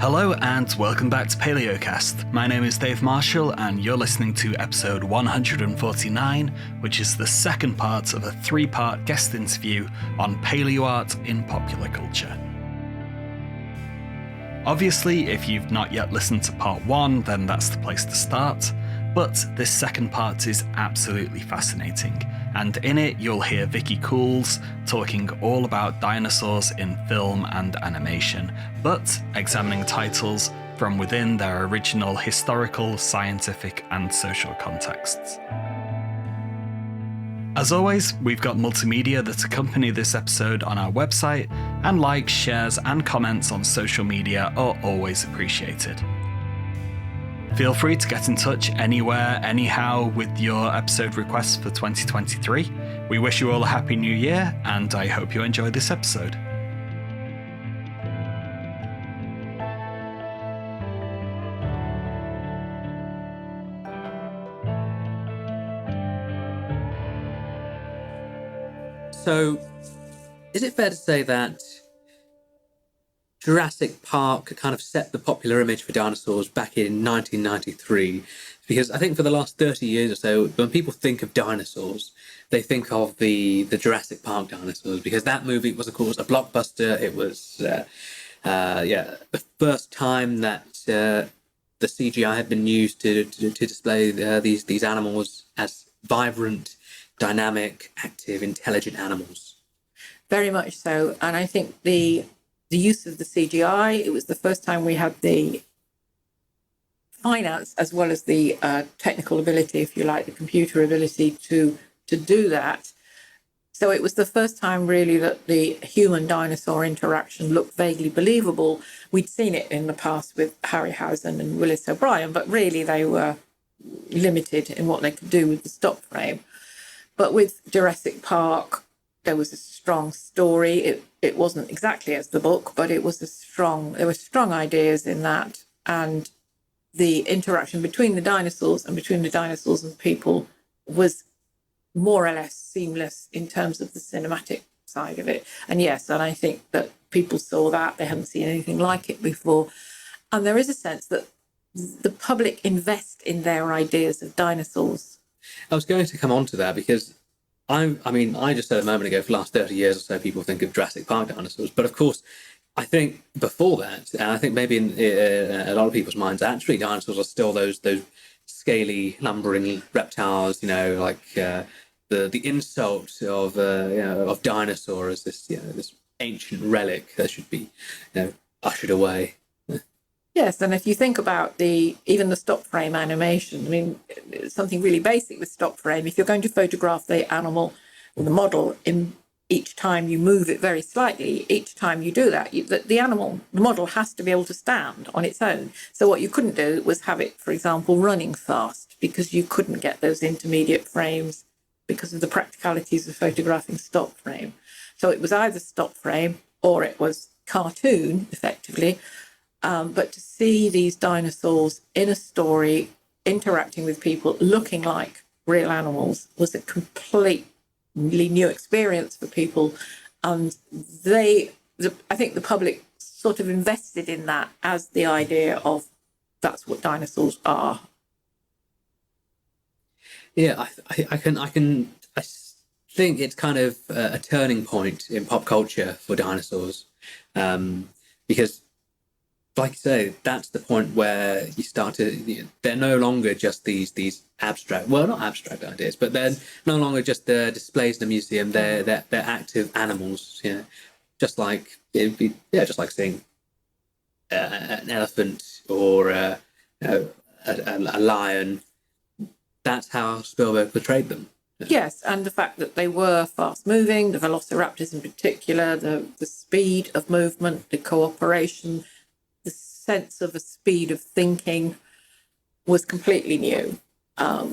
Hello and welcome back to Palaeocast. My name is Dave Marshall and you're listening to episode 149, which is the second part of a three-part guest interview on Palaeoart in popular culture. Obviously, if you've not yet listened to part one, then that's the place to start, but this second part is absolutely fascinating, and in it you'll hear Vicky Coules talking all about dinosaurs in film and animation, but examining titles from within their original historical, scientific and social contexts. As always, we've got multimedia that accompany this episode on our website, and likes, shares and comments on social media are always appreciated. Feel free to get in touch anywhere, anyhow with your episode requests for 2023. We wish you all a happy new year, and I hope you enjoy this episode. So, is it fair to say that Jurassic Park kind of set the popular image for dinosaurs back in 1993? Because I think for the last 30 years or so, when people think of dinosaurs, they think of the Jurassic Park dinosaurs, because that movie was, of course, a blockbuster. It was, the first time that the CGI had been used to display these animals as vibrant, dynamic, active, intelligent animals. Very much so. And I think the use of the CGI, it was the first time we had the finance as well as the technical ability, if you like, the computer ability to do that. So it was the first time really that the human-dinosaur interaction looked vaguely believable. We'd seen it in the past with Harryhausen and Willis O'Brien, but really they were limited in what they could do with the stop frame. But with Jurassic Park, there was a strong story. It wasn't exactly as the book, but there were strong ideas in that. And the interaction between the dinosaurs and people was more or less seamless in terms of the cinematic side of it. And yes, and I think that people saw that. They hadn't seen anything like it before. And there is a sense that the public invest in their ideas of dinosaurs. I was going to come on to that because I just said a moment ago, for the last 30 years or so, people think of Jurassic Park dinosaurs. But of course, I think before that, and I think maybe in a lot of people's minds, actually, dinosaurs are still those scaly, lumbering reptiles, like the insult of dinosaur as this ancient relic that should be ushered away. Yes, and if you think about even the stop frame animation, it's something really basic with stop frame. If you're going to photograph the animal or the model, in each time you move it very slightly, each time you do that, the model has to be able to stand on its own. So what you couldn't do was have it, for example, running fast, because you couldn't get those intermediate frames because of the practicalities of photographing stop frame. So it was either stop frame or it was cartoon, effectively. But to see these dinosaurs in a story, interacting with people, looking like real animals, was a completely new experience for people. And I think the public sort of invested in that as the idea of that's what dinosaurs are. Yeah, I think it's kind of a turning point in pop culture for dinosaurs, because, like you say, that's the point where you start to, they're no longer just these abstract, well, not abstract ideas, but they're no longer just the displays in the museum. They're active animals, just like seeing an elephant or a lion. That's how Spielberg portrayed them. Yes, and the fact that they were fast-moving, the velociraptors in particular, the speed of movement, the cooperation, the sense of a speed of thinking was completely new. A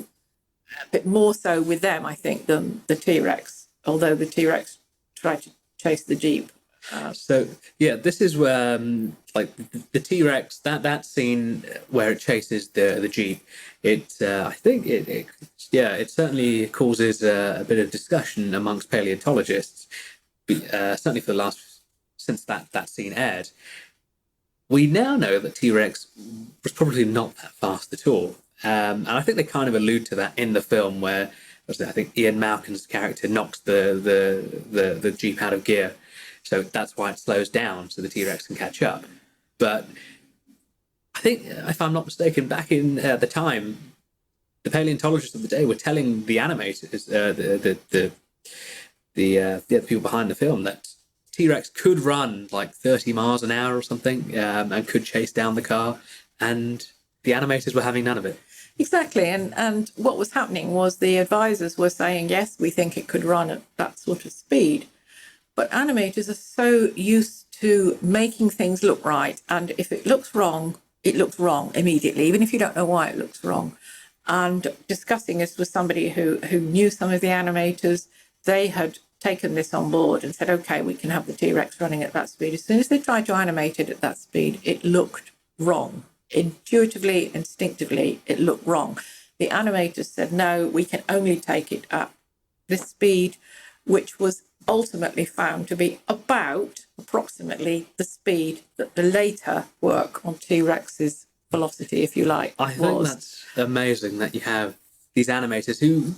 bit more so with them, I think, than the T-Rex, although the T-Rex tried to chase the Jeep. This is where, the T-Rex, that scene where it chases the Jeep, I think it certainly causes a bit of discussion amongst paleontologists, certainly since that scene aired. we now know that T-Rex was probably not that fast at all. And I think they kind of allude to that in the film where I think Ian Malcolm's character knocks the Jeep out of gear. So that's why it slows down so the T-Rex can catch up. But I think, if I'm not mistaken, back in the time, the paleontologists of the day were telling the animators, the people behind the film, that T-Rex could run like 30 miles an hour or something, and could chase down the car, and the animators were having none of it. Exactly, and what was happening was the advisors were saying, yes, we think it could run at that sort of speed, but animators are so used to making things look right, and if it looks wrong immediately, even if you don't know why it looks wrong. And discussing this with somebody who knew some of the animators, they had taken this on board and said, okay, we can have the T-Rex running at that speed. As soon as they tried to animate it at that speed, it looked wrong. Intuitively, instinctively, it looked wrong. The animators said, no, we can only take it at this speed, which was ultimately found to be approximately the speed that the later work on T-Rex's velocity, if you like, I think that's amazing that you have these animators who,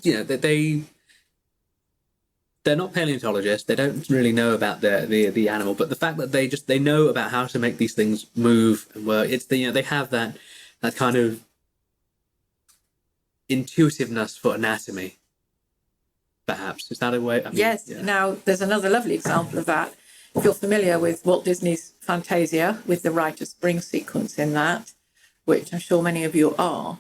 they're not paleontologists. They don't really know about the animal, but the fact that they know about how to make these things move and work. It's they have that kind of intuitiveness for anatomy. Perhaps is that a way? Yes. Yeah. Now there's another lovely example of that. If you're familiar with Walt Disney's Fantasia, with the Rite of Spring sequence in that, which I'm sure many of you are.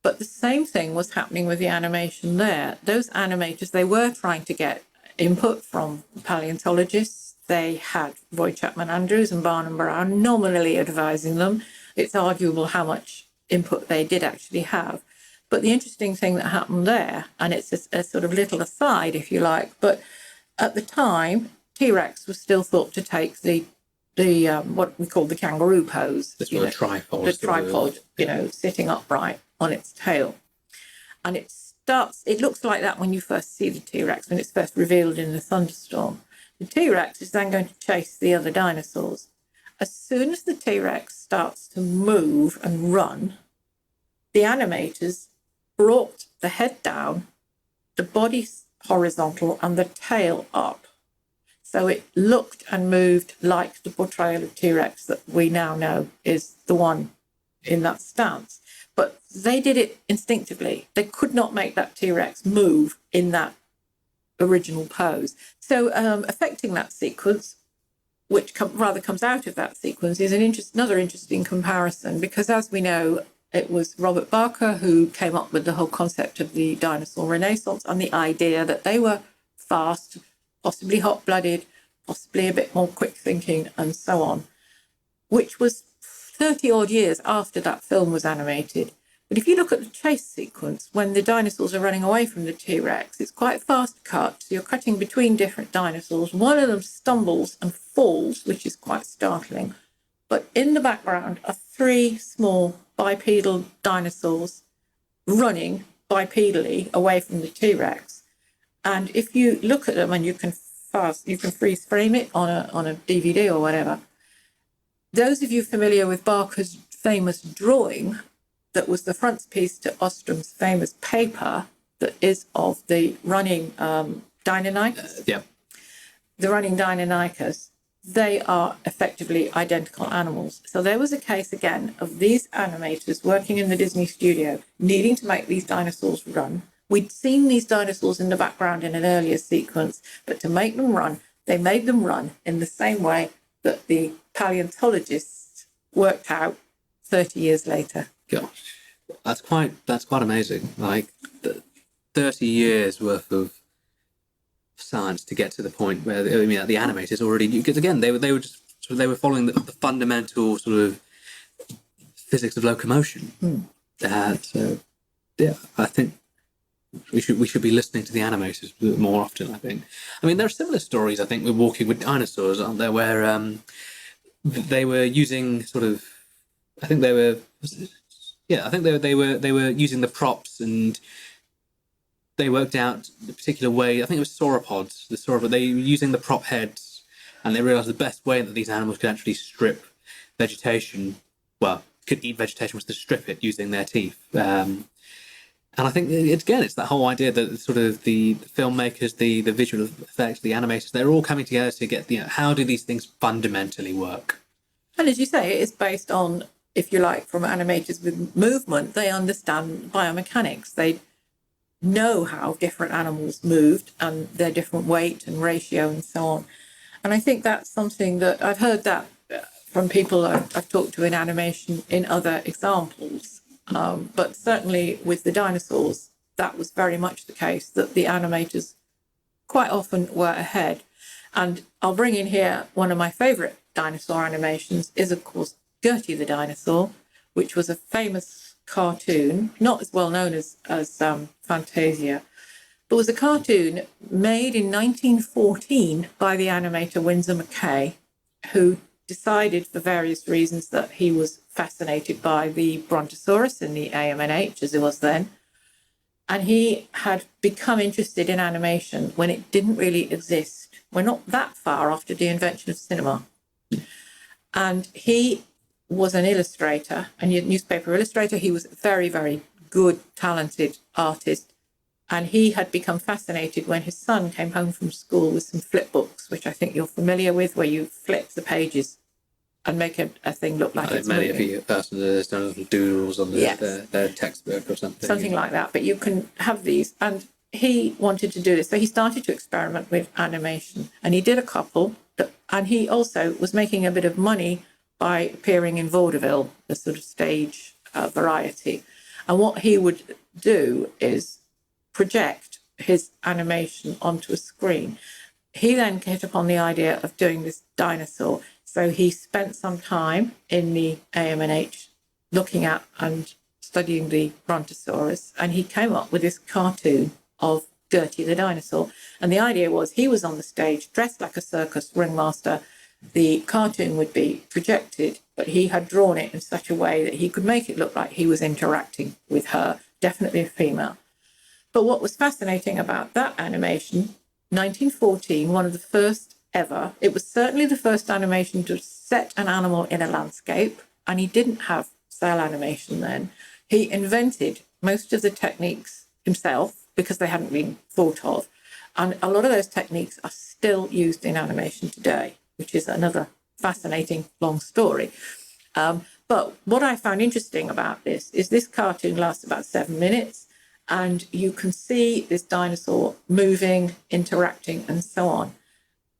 But the same thing was happening with the animation there. Those animators, they were trying to get input from paleontologists. They had Roy Chapman Andrews and Barnum Brown nominally advising them. It's arguable how much input they did actually have. But the interesting thing that happened there, and it's a sort of little aside, if you like, but at the time, T-Rex was still thought to take the what we call the kangaroo pose. The tripod. The tripod, sitting upright on its tail. And it looks like that when you first see the T-Rex, when it's first revealed in the thunderstorm. The T-Rex is then going to chase the other dinosaurs. As soon as the T-Rex starts to move and run, the animators brought the head down, the body horizontal, and the tail up. So it looked and moved like the portrayal of T-Rex that we now know is the one in that stance. But they did it instinctively. They could not make that T-Rex move in that original pose. So affecting that sequence, which comes out of that sequence, is another interesting comparison, because as we know, it was Robert Barker who came up with the whole concept of the dinosaur renaissance and the idea that they were fast, possibly hot-blooded, possibly a bit more quick-thinking, and so on, which was 30-odd years after that film was animated. But if you look at the chase sequence, when the dinosaurs are running away from the T-Rex, it's quite fast cut. So you're cutting between different dinosaurs. One of them stumbles and falls, which is quite startling. But in the background are three small bipedal dinosaurs running bipedally away from the T-Rex. And if you look at them, and you can freeze frame it on a DVD or whatever. Those of you familiar with Barker's famous drawing, that was the frontispiece to Ostrom's famous paper, that is of the running Deinonychus. The running Deinonychus. They are effectively identical animals. So there was a case, again, of these animators working in the Disney studio, needing to make these dinosaurs run. We'd seen these dinosaurs in the background in an earlier sequence, but to make them run, they made them run in the same way that the paleontologists worked out 30 years later. Gosh, that's quite amazing. Like 30 years worth of science to get to the point where the animators already knew, because again they were following the fundamental sort of physics of locomotion. So yeah, I think we should be listening to the animators more often. I think. I mean, there are similar stories, I think, with Walking with Dinosaurs, aren't there, where they were using sort of, I think they were using the props, and they worked out the particular way. I think it was sauropods. They were using the prop heads, and they realised the best way that these animals could actually strip vegetation, well, could eat vegetation was to strip it using their teeth. And I think, again, it's that whole idea that sort of the filmmakers, the visual effects, the animators, they're all coming together to get, how do these things fundamentally work? And as you say, it is based on, if you like, from animators with movement, they understand biomechanics. They know how different animals moved and their different weight and ratio and so on. And I think that's something that I've heard that from people I've talked to in animation in other examples. But certainly with the dinosaurs, that was very much the case, that the animators quite often were ahead. And I'll bring in here one of my favourite dinosaur animations is, of course, Gertie the dinosaur, which was a famous cartoon, not as well known as Fantasia, but was a cartoon made in 1914 by the animator Winsor McKay, who decided for various reasons that he was fascinated by the Brontosaurus in the AMNH, as it was then. And he had become interested in animation when it didn't really exist. We're not that far after the invention of cinema. And he was an illustrator, a newspaper illustrator. He was a very, very good, talented artist. And he had become fascinated when his son came home from school with some flip books, which I think you're familiar with, where you flip the pages and make a thing look like it's many moving. of you persons done little doodles on their textbook or something. Something like that, but you can have these. And he wanted to do this. So he started to experiment with animation, and he did a couple. And he also was making a bit of money by appearing in vaudeville, the sort of stage variety. And what he would do is project his animation onto a screen. He then hit upon the idea of doing this dinosaur. So he spent some time in the AMNH looking at and studying the Brontosaurus, and he came up with this cartoon of Gertie the dinosaur. And the idea was he was on the stage dressed like a circus ringmaster. The cartoon would be projected, but he had drawn it in such a way that he could make it look like he was interacting with her, definitely a female. But what was fascinating about that animation, 1914, one of the first ever, it was certainly the first animation to set an animal in a landscape, and he didn't have cell animation then. He invented most of the techniques himself because they hadn't been thought of. And a lot of those techniques are still used in animation today, which is another fascinating long story. But what I found interesting about this is this cartoon lasts about 7 minutes, and you can see this dinosaur moving, interacting, and so on.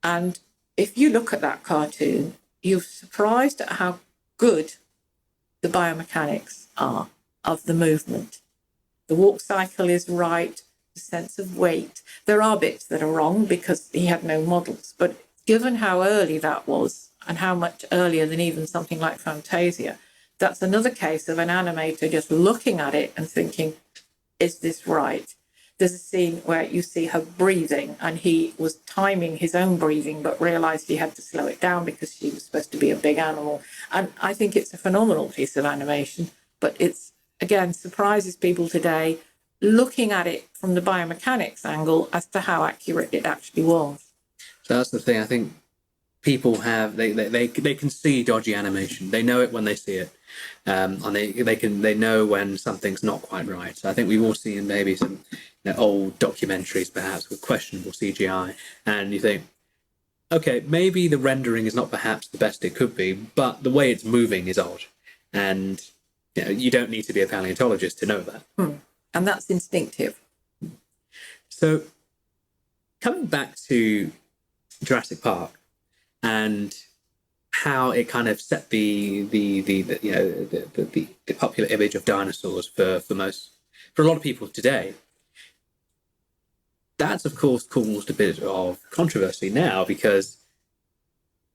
And if you look at that cartoon, you're surprised at how good the biomechanics are of the movement. The walk cycle is right, the sense of weight. There are bits that are wrong because he had no models, but given how early that was and how much earlier than even something like Fantasia, that's another case of an animator just looking at it and thinking, is this right? There's a scene where you see her breathing, and he was timing his own breathing, but realized he had to slow it down because she was supposed to be a big animal. And I think it's a phenomenal piece of animation, but it's, again, surprises people today looking at it from the biomechanics angle as to how accurate it actually was. So that's the thing. I think people have they can see dodgy animation. They know it when they see it, and they know when something's not quite right. So I think we've all seen maybe some old documentaries perhaps with questionable CGI, and you think, okay, maybe the rendering is not perhaps the best it could be, but the way it's moving is odd, and you don't need to be a paleontologist to know that. And that's instinctive. So coming back to Jurassic Park and how it kind of set the popular image of dinosaurs for a lot of people today, that's of course caused a bit of controversy now, because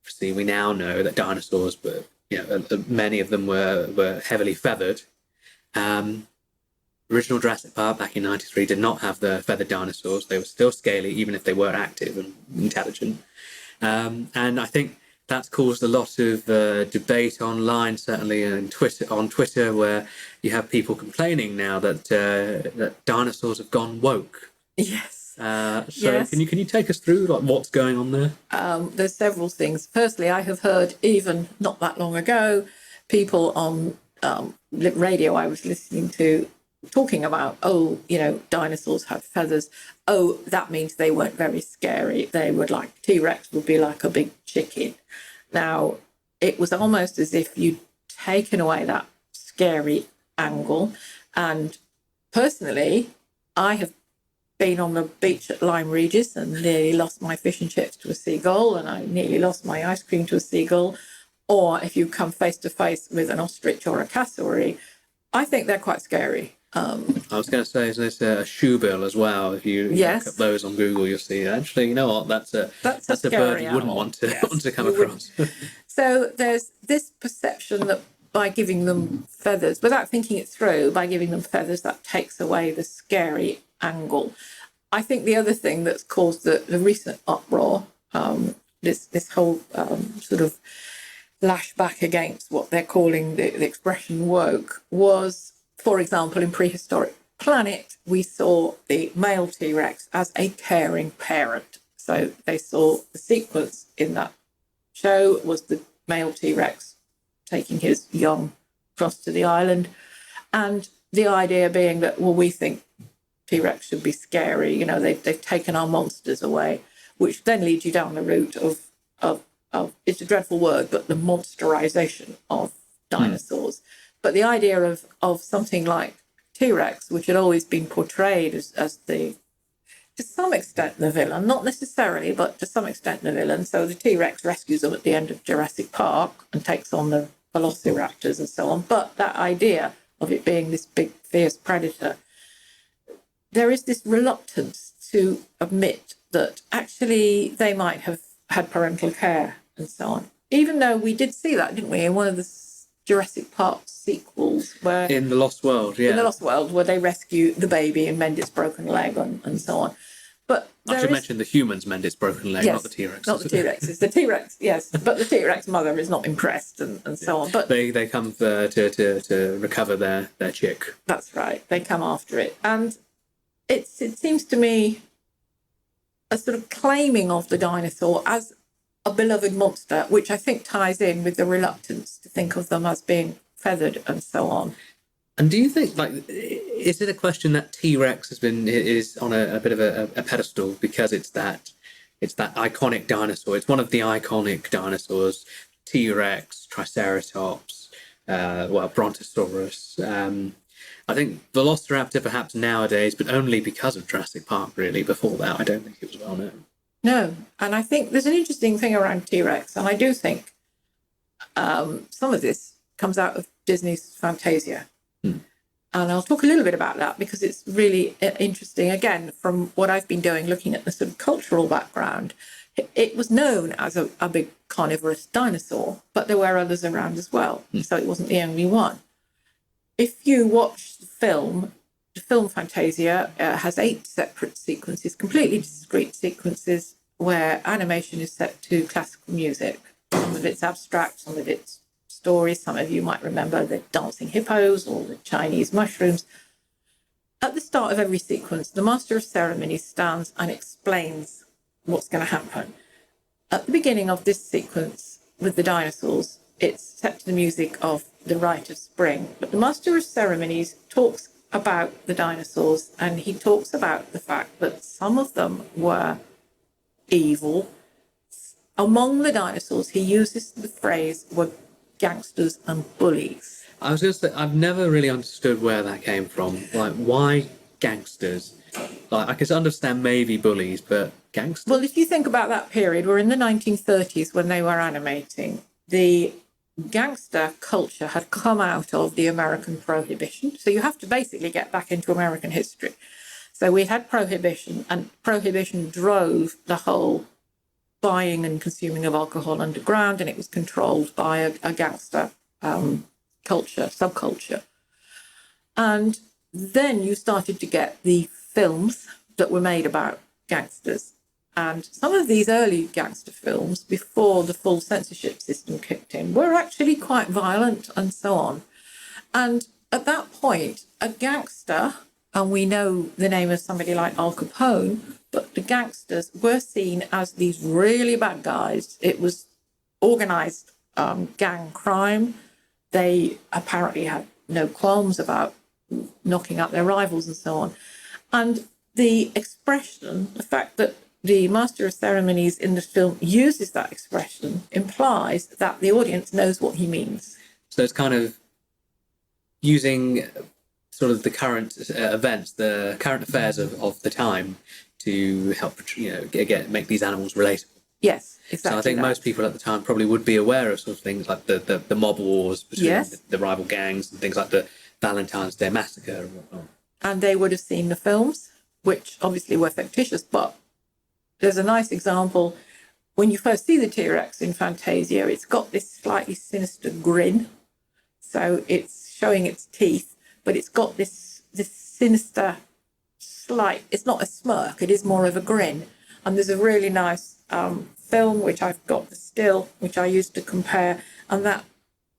obviously we now know that dinosaurs were, many of them were heavily feathered. Original Jurassic Park back in '93 did not have the feathered dinosaurs. They were still scaly, even if they were active and intelligent. And I think that's caused a lot of debate online, certainly on Twitter, where you have people complaining now that dinosaurs have gone woke. Yes. So Yes. can you take us through like what's going on there? There's several things. Firstly, I have heard, even not that long ago, people on radio I was listening to talking about, oh, dinosaurs had feathers. Oh, that means they weren't very scary. They would like, T-Rex would be like a big chicken. Now, it was almost as if you'd taken away that scary angle. And personally, I have been on the beach at Lyme Regis and nearly lost my fish and chips to a seagull, and I nearly lost my ice cream to a seagull. Or if you come face to face with an ostrich or a cassowary, I think they're quite scary. I was going to say, there's a shoebill as well. If you look up those on Google, you'll see. Actually, you know what? That's a bird you wouldn't want to come across. So there's this perception that by giving them feathers, without thinking it through, by giving them feathers, that takes away the scary angle. I think the other thing that's caused the recent uproar, this whole sort of lashback against what they're calling the expression woke, was, for example, in Prehistoric Planet, we saw the male T-Rex as a caring parent. So they saw the sequence in that show was the male T-Rex taking his young across to the island, and the idea being that, well, we think T-Rex should be scary, they've taken our monsters away, which then leads you down the route of it's a dreadful word, but the monsterization of dinosaurs. But the idea of something like T-Rex, which had always been portrayed as to some extent the villain, not necessarily, but to some extent the villain. So the T-Rex rescues them at the end of Jurassic Park and takes on the velociraptors and so on. But that idea of it being this big, fierce predator, there is this reluctance to admit that actually they might have had parental care and so on. Even though we did see that, didn't we, in one of the Jurassic Park sequels, where in the Lost World, in the Lost World, where they rescue the baby and mend its broken leg and so on. But I should mention the humans mend its broken leg, not the T-Rex. Not the T-Rexes. The T-Rex, yes, but the T-Rex mother is not impressed and so on. But they come to recover their chick. That's right. They come after it, and it seems to me a sort of claiming of the dinosaur as a beloved monster, which I think ties in with the reluctance to think of them as being feathered and so on. And do you think, is it a question that T-Rex is on a bit of a pedestal because it's that iconic dinosaur? It's one of the iconic dinosaurs: T-Rex, Triceratops, Brontosaurus. I think Velociraptor perhaps nowadays, but only because of Jurassic Park, really. Before that, I don't think it was well known. No, and I think there's an interesting thing around T-Rex, and I do think some of this comes out of Disney's Fantasia. And I'll talk a little bit about that because it's really interesting. Again, from what I've been doing, looking at the sort of cultural background, it was known as a big carnivorous dinosaur, but there were others around as well. So it wasn't the only one. If you watch the film Fantasia has 8 separate sequences, completely discrete sequences, where animation is set to classical music. Some of it's abstract, some of it's stories. Some of you might remember the dancing hippos or the Chinese mushrooms. At the start of every sequence, the master of ceremonies stands and explains what's going to happen. At the beginning of this sequence with the dinosaurs, it's set to the music of the Rite of Spring. But the master of ceremonies talks about the dinosaurs, and he talks about the fact that some of them were evil. Among the dinosaurs, he uses the phrase were gangsters and bullies. I was going to say, I've never really understood where that came from. Like, why gangsters? Like, I can understand maybe bullies, but gangsters? Well, if you think about that period, we're in the 1930s when they were animating. The gangster culture had come out of the American Prohibition. So you have to basically get back into American history. So we had Prohibition, and Prohibition drove the whole buying and consuming of alcohol underground, and it was controlled by a gangster culture, subculture. And then you started to get the films that were made about gangsters. And some of these early gangster films, before the full censorship system kicked in, were actually quite violent and so on. And at that point, a gangster and we know the name of somebody like Al Capone, but the gangsters were seen as these really bad guys. It was organized gang crime. They apparently had no qualms about knocking out their rivals and so on. And the expression, the fact that the master of ceremonies in the film uses that expression, implies that the audience knows what he means. So it's kind of using sort of the current events, the current affairs of the time to help, make these animals relatable. Yes, exactly. So I think most people at the time probably would be aware of sort of things like the mob wars between the rival gangs and things like the Valentine's Day Massacre and whatnot. And they would have seen the films, which obviously were fictitious, but there's a nice example. When you first see the T-Rex in Fantasia, it's got this slightly sinister grin. So it's showing its teeth, but it's got this sinister slight, it's not a smirk, it is more of a grin. And there's a really nice film, which I've got the still, which I used to compare, and that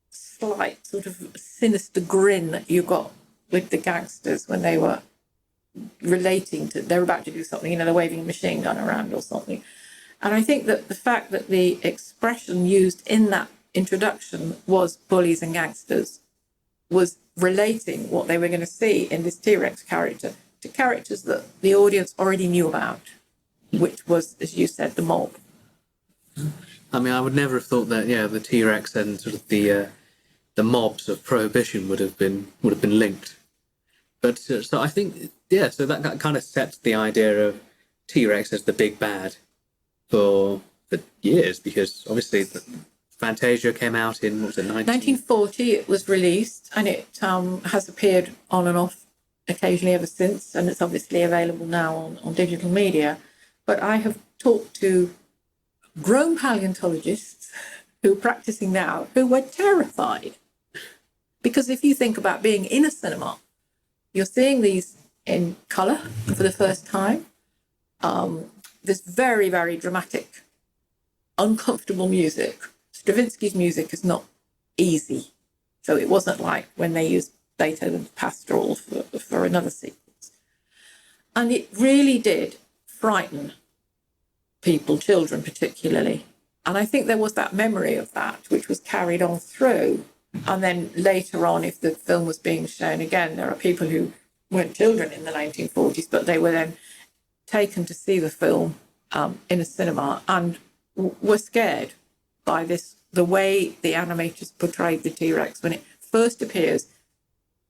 slight sort of sinister grin that you got with the gangsters when they were relating to, they're about to do something, they're waving a machine gun around or something. And I think that the fact that the expression used in that introduction was bullies and gangsters was relating what they were going to see in this T-Rex character to characters that the audience already knew about, which was, as you said, the mob. I mean, I would never have thought that, the T-Rex and sort of the mobs of Prohibition would have been linked. But so I think, so that kind of sets the idea of T-Rex as the big bad for years, because obviously Fantasia came out in, what was it, 1940 it was released, and it has appeared on and off occasionally ever since, and it's obviously available now on digital media. But I have talked to grown paleontologists who are practicing now who were terrified. Because if you think about being in a cinema, you're seeing these in colour for the first time. There's very, very dramatic, uncomfortable music. Stravinsky's music is not easy. So it wasn't like when they used Beethoven's Pastoral for another sequence. And it really did frighten people, children particularly. And I think there was that memory of that, which was carried on through. And then later on, if the film was being shown again, there are people who weren't children in the 1940s, but they were then taken to see the film in a cinema and were scared by the way the animators portrayed the T-Rex when it first appears,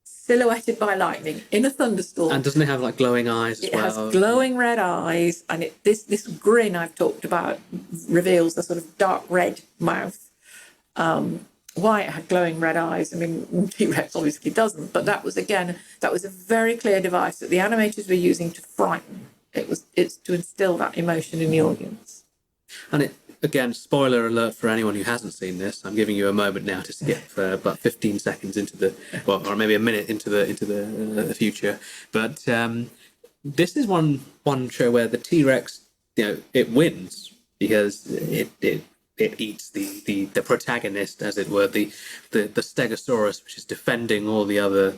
silhouetted by lightning in a thunderstorm. And doesn't it have like glowing eyes as well? It has glowing red eyes, and this grin I've talked about reveals the sort of dark red mouth. Why it had glowing red eyes, I mean, T-Rex obviously doesn't, but that was a very clear device that the animators were using to frighten. It's to instill that emotion in the audience. And again, spoiler alert for anyone who hasn't seen this. I'm giving you a moment now to skip about 15 seconds into or maybe a minute into the future. But this is one show where the T-Rex, it wins because it eats the protagonist, as it were, the Stegosaurus, which is defending all the other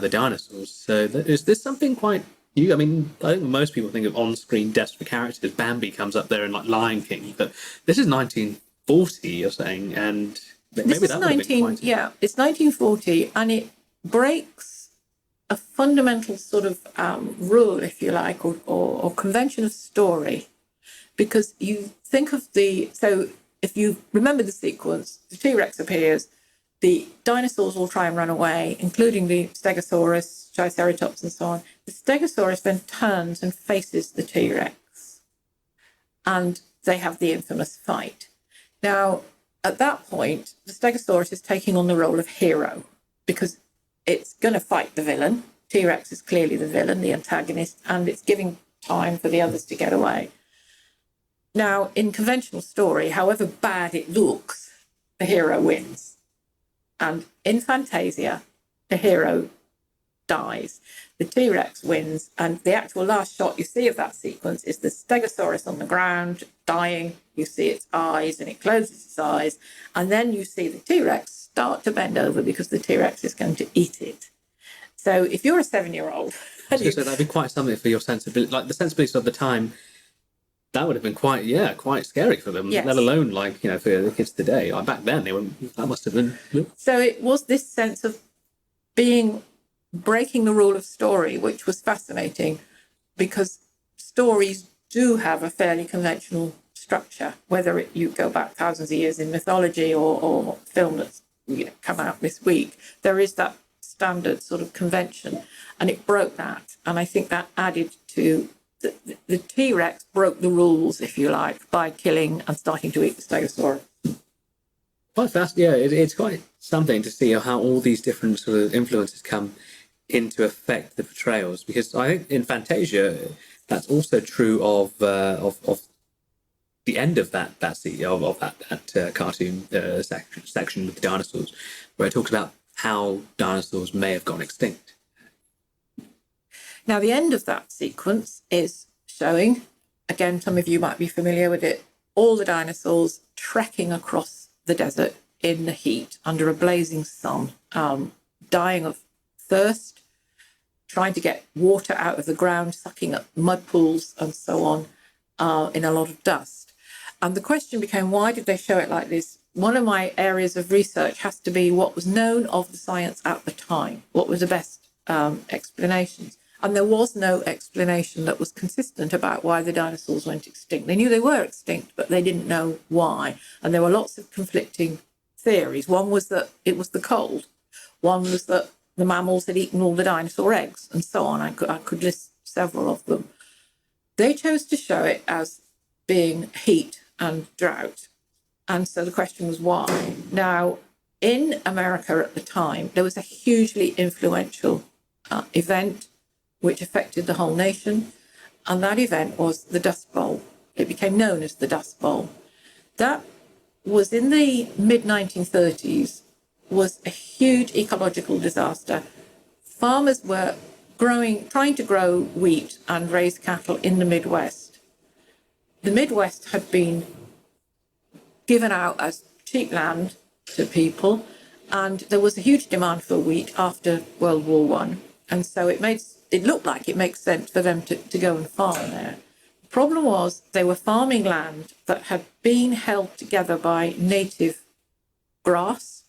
dinosaurs. So is this something quite new? I mean, I think most people think of on-screen deaths for characters. Bambi comes up there in like Lion King, but this is 1940, you're saying, and maybe this is that would have been quite... Yeah, it's 1940, and it breaks a fundamental sort of rule, if you like, or convention of story. Because you think of so if you remember the sequence, the T-Rex appears, the dinosaurs all try and run away, including the Stegosaurus, Triceratops, and so on. The Stegosaurus then turns and faces the T-Rex, and they have the infamous fight. Now, at that point, the Stegosaurus is taking on the role of hero, because it's going to fight the villain. T-Rex is clearly the villain, the antagonist, and it's giving time for the others to get away. Now, in conventional story, however bad it looks, the hero wins. And in Fantasia, the hero dies. The T-Rex wins, and the actual last shot you see of that sequence is the Stegosaurus on the ground, dying. You see its eyes, and it closes its eyes. And then you see the T-Rex start to bend over because the T-Rex is going to eat it. So if you're a 7-year-old So that'd be quite something for your sensibility, like the sensibilities of the time. That would have been quite scary for them. Yes. Let alone for the kids today. Like back then, that must have been. So it was this sense of breaking the rule of story, which was fascinating, because stories do have a fairly conventional structure, whether you go back thousands of years in mythology or film that's come out this week. There is that standard sort of convention, and it broke that. And I think that added to the T-Rex broke the rules, if you like, by killing and starting to eat the Stegosaurus. Quite fast, yeah. It's quite something to see how all these different sort of influences come into affect the portrayals. Because I think in Fantasia, that's also true of the end of that cartoon section with the dinosaurs, where it talks about how dinosaurs may have gone extinct. Now, the end of that sequence is showing, again, some of you might be familiar with it, all the dinosaurs trekking across the desert in the heat under a blazing sun, dying of thirst, trying to get water out of the ground, sucking up mud pools and so on, in a lot of dust. And the question became, why did they show it like this? One of my areas of research has to be what was known of the science at the time, what was the best explanations. And there was no explanation that was consistent about why the dinosaurs went extinct. They knew they were extinct, but they didn't know why. And there were lots of conflicting theories. One was that it was the cold. One was that the mammals had eaten all the dinosaur eggs, and so on. I could list several of them. They chose to show it as being heat and drought. And so the question was why? Now, in America at the time, there was a hugely influential event which affected the whole nation. And that event was the Dust Bowl. It became known as the Dust Bowl. That was in the mid-1930s, was a huge ecological disaster. Farmers were trying to grow wheat and raise cattle in the Midwest. The Midwest had been given out as cheap land to people, and there was a huge demand for wheat after World War I. And so it looked like it makes sense for them to go and farm there. The problem was they were farming land that had been held together by native grass.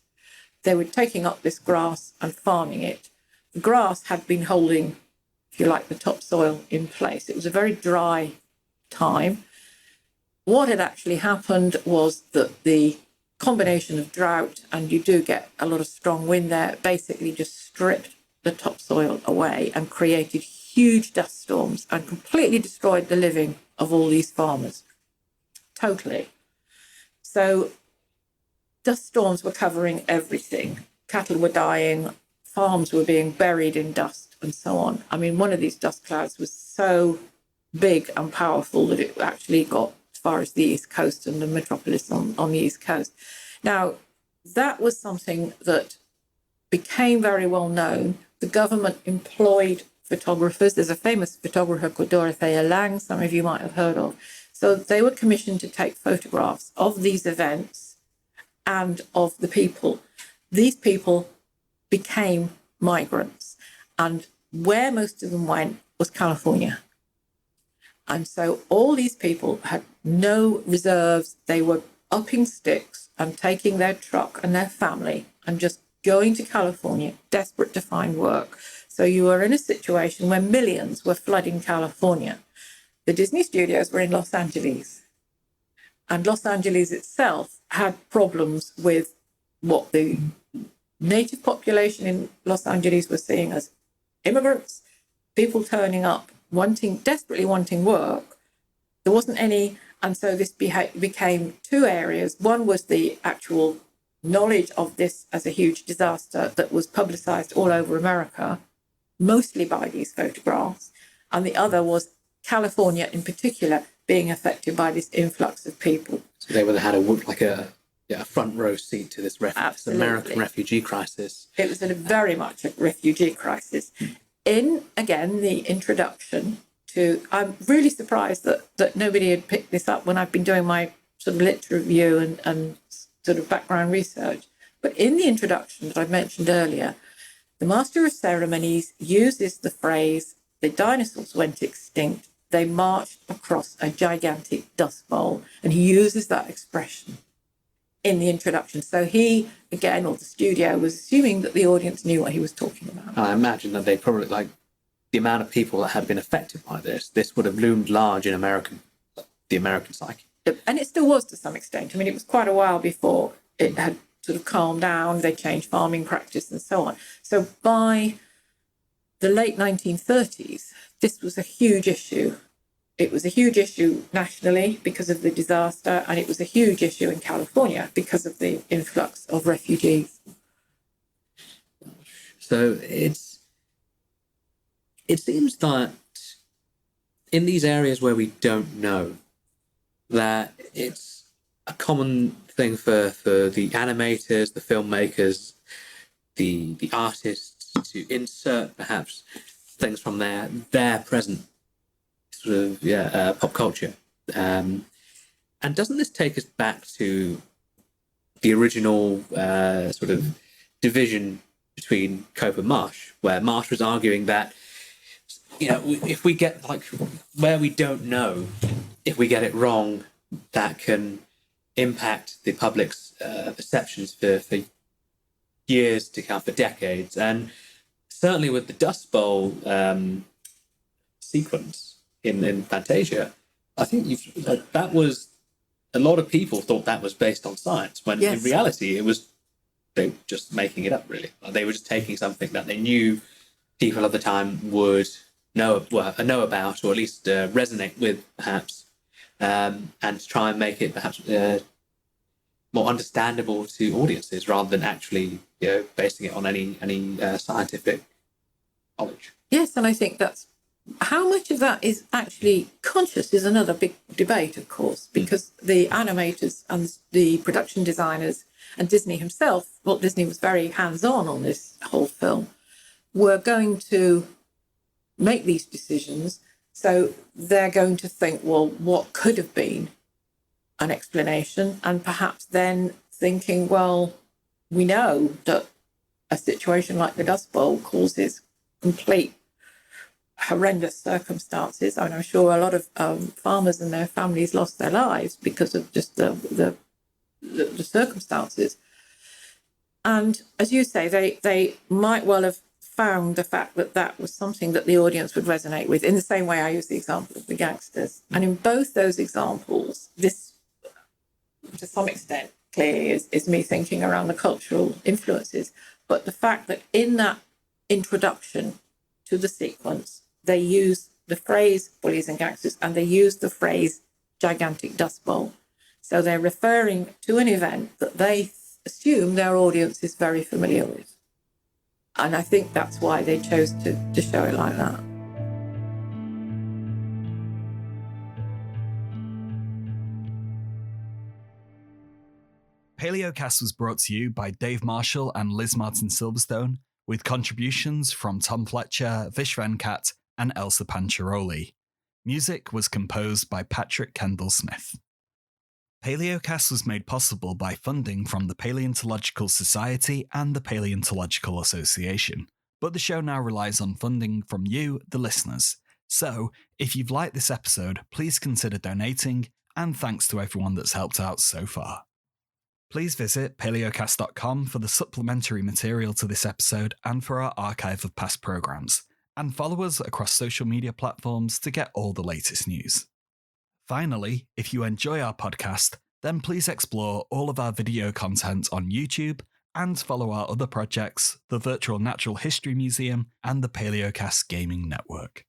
They were taking up this grass and farming it. The grass had been holding, if you like, the topsoil in place. It was a very dry time. What had actually happened was that the combination of drought, and you do get a lot of strong wind there, basically just stripped the topsoil away and created huge dust storms and completely destroyed the living of all these farmers. Totally. So dust storms were covering everything. Cattle were dying, farms were being buried in dust, and so on. I mean, one of these dust clouds was so big and powerful that it actually got as far as the East Coast and the metropolis on the East Coast. Now, that was something that became very well known. The government employed photographers. There's a famous photographer called Dorothea Lange, some of you might have heard of. So they were commissioned to take photographs of these events and of the people. These people became migrants, and where most of them went was California. And so all these people had no reserves. They were upping sticks and taking their truck and their family and just going to California, desperate to find work. So you were in a situation where millions were flooding California. The Disney studios were in Los Angeles, and Los Angeles itself had problems with what the native population in Los Angeles was seeing as immigrants, people turning up, desperately wanting work. There wasn't any, and so this became two areas. One was the actual knowledge of this as a huge disaster that was publicized all over America, mostly by these photographs, and the other was California in particular being affected by this influx of people. So they would have had a front row seat to this American refugee crisis. It was very much a refugee crisis. In, again, the introduction to, I'm really surprised that nobody had picked this up when I've been doing my sort of literature review and sort of background research. But in the introduction that I mentioned earlier, the Master of Ceremonies uses the phrase the dinosaurs went extinct, they marched across a gigantic dust bowl. And he uses that expression in the introduction. So he, again, or the studio, was assuming that the audience knew what he was talking about. I imagine that they probably, like, the amount of people that had been affected by this would have loomed large in the American psyche. And it still was to some extent. I mean, it was quite a while before it had sort of calmed down. They changed farming practice and so on. So by the late 1930s, this was a huge issue. It was a huge issue nationally because of the disaster, and it was a huge issue in California because of the influx of refugees. So it seems that in these areas where we don't know, that it's a common thing for the animators, the filmmakers, the artists to insert perhaps things from their present sort of pop culture. And doesn't this take us back to the original sort of division between Cope and Marsh, where Marsh was arguing that, you know, if we get, like, where we don't know, if we get it wrong, that can impact the public's perceptions for years to come, for decades. And certainly with the Dust Bowl sequence in Fantasia, I think that was, a lot of people thought that was based on science, when in reality they were just making it up, really. They were just taking something that they knew people of the time would know about, or at least resonate with, perhaps, and try and make it perhaps more understandable to audiences, rather than actually, you know, basing it on any scientific knowledge. Yes, and I think that's how much of that is actually conscious is another big debate, of course, because the animators and the production designers and Disney himself, Walt Disney was very hands-on on this whole film, were going to make these decisions. So they're going to think, well, what could have been an explanation? And perhaps then thinking, well, we know that a situation like the Dust Bowl causes complete horrendous circumstances. And I'm sure a lot of farmers and their families lost their lives because of just the circumstances. And as you say, they might well have found the fact that was something that the audience would resonate with, in the same way I use the example of the gangsters. And in both those examples, this, to some extent, clearly is me thinking around the cultural influences. But the fact that in that introduction to the sequence, they use the phrase bullies and gangsters, and they use the phrase gigantic dust bowl. So they're referring to an event that they assume their audience is very familiar with. And I think that's why they chose to show it like that. Palaeocast was brought to you by Dave Marshall and Liz Martin Silverstone, with contributions from Tom Fletcher, Vish Venkat, and Elsa Pancharoli. Music was composed by Patrick Kendall Smith. Palaeocast was made possible by funding from the Paleontological Society and the Paleontological Association, but the show now relies on funding from you, the listeners. So, if you've liked this episode, please consider donating, and thanks to everyone that's helped out so far. Please visit palaeocast.com for the supplementary material to this episode and for our archive of past programs, and follow us across social media platforms to get all the latest news. Finally, if you enjoy our podcast, then please explore all of our video content on YouTube and follow our other projects, the Virtual Natural History Museum and the Palaeocast Gaming Network.